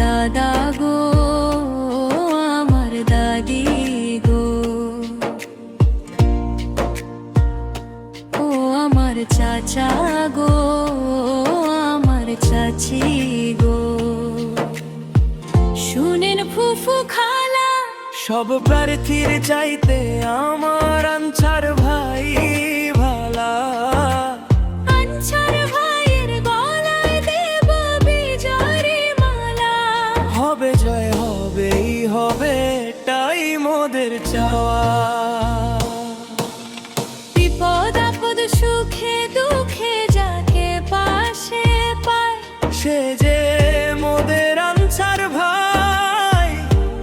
দাদা গো, আমার দাদি গো, ও আমার চাচা গো, আমার চাচি গো, শুনেন ফুফু খালা, সব প্রার্থীর চাইতে আমার আনছার ভাই ভালা। আনছার ভাইয়ের গলায় দেব বিজয়ের মালা। হবে জয় হবেই হবে, এটাই মোদের চাওয়া। বিপদ আপদ সুখে দুঃখে যাকে পাশে পায়, সে যে মোদের আনছার ভাই,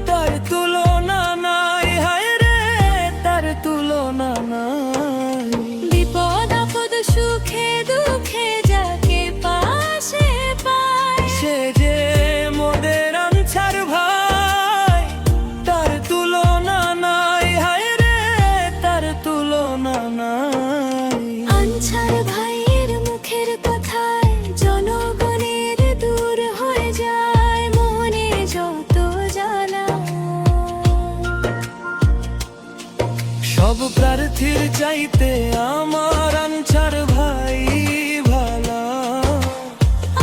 তার তুলনা নাই, হায় রে তার তুলনা নাই। বিপদ আপদ সুখে দুঃখে যাকে পাশে পায়, সে যে মোদের আনছার ভাই, তার তুলনা নাই, হায় রে তার তুলনা নাই। আনছার ভাইয়ের মুখের কথায় জনগণের দূর হয়ে যায় মনে যত জ্বালা। সব প্রার্থীর চাইতে আমার আনছার ভাই ভালা।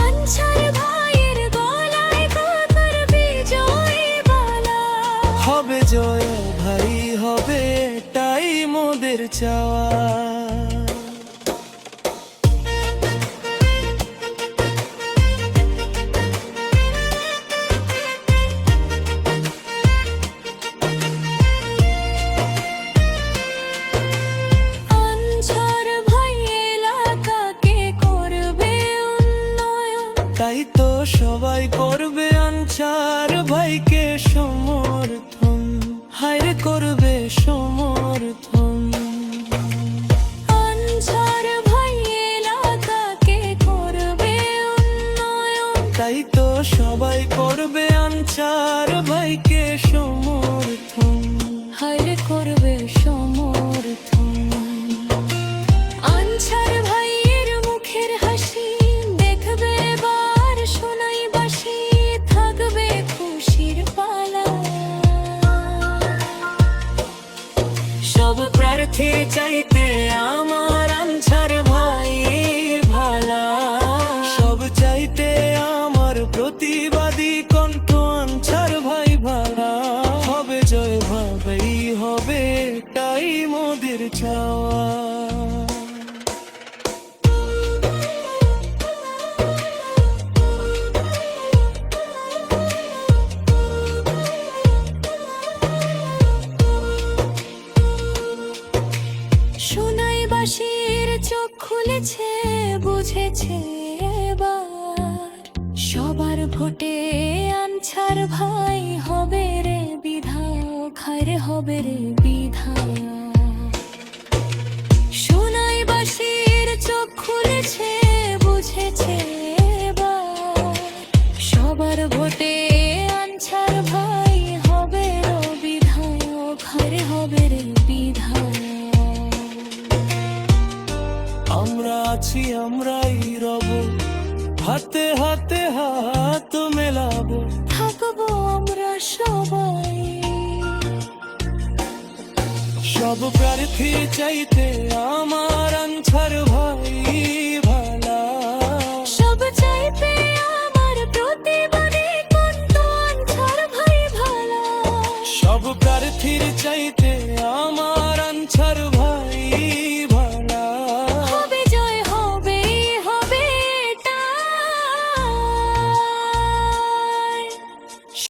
আনছার ভাইয়ের গলায় কতর বিজয়ী মালা। হবে জয় ভাই হবে, এটাই মোদের চাওয়া। আনছার ভাই এলাকাকে করবে উন্নয়ন, তাই তো সবাই করবে আনছার ভাইকে সমর্থন, হায়রে করবে সমর্থন। আনছার ভাই এলাকাকে করবে উন্নয়ন, তাই তো সবাই করবে আনছার ভাইকে সমর্থন, হায়রে করবে সমর্থন। আনছার ভাইয়ের মুখের হাসি দেখবে বার সোনাই বাসি, থাকবে খুশির পালা। সব প্রার্থী চাইতে আমার আনছার ভাই ভালা। সব চাইতে আমার প্রতিবাদী কণ্ঠ আনছার ভাই ভালা। হবে জয় ভাবেই হবে, এটাই মোদের চাওয়া। সোনাই বাসির চোখ খুলেছে, বুঝেছে এবার সবার ভোটে আনছার ভাই হবে রে বিধায়ক, হায়রে হবে রে বিধায়ক। সোনাই বাসির চোখ খুলেছে, বুঝেছে এবার সবার ভোটে আনছার ভাই হবে রে বিধায়ক, হায়রে হবে রে বিধায়ক। আমরা আছি আমরাই রব, হাতে হাতে হাত মেলাবো, থাকবো আমরা সবাই। সব প্রার্থী চাইতে আমার আনছার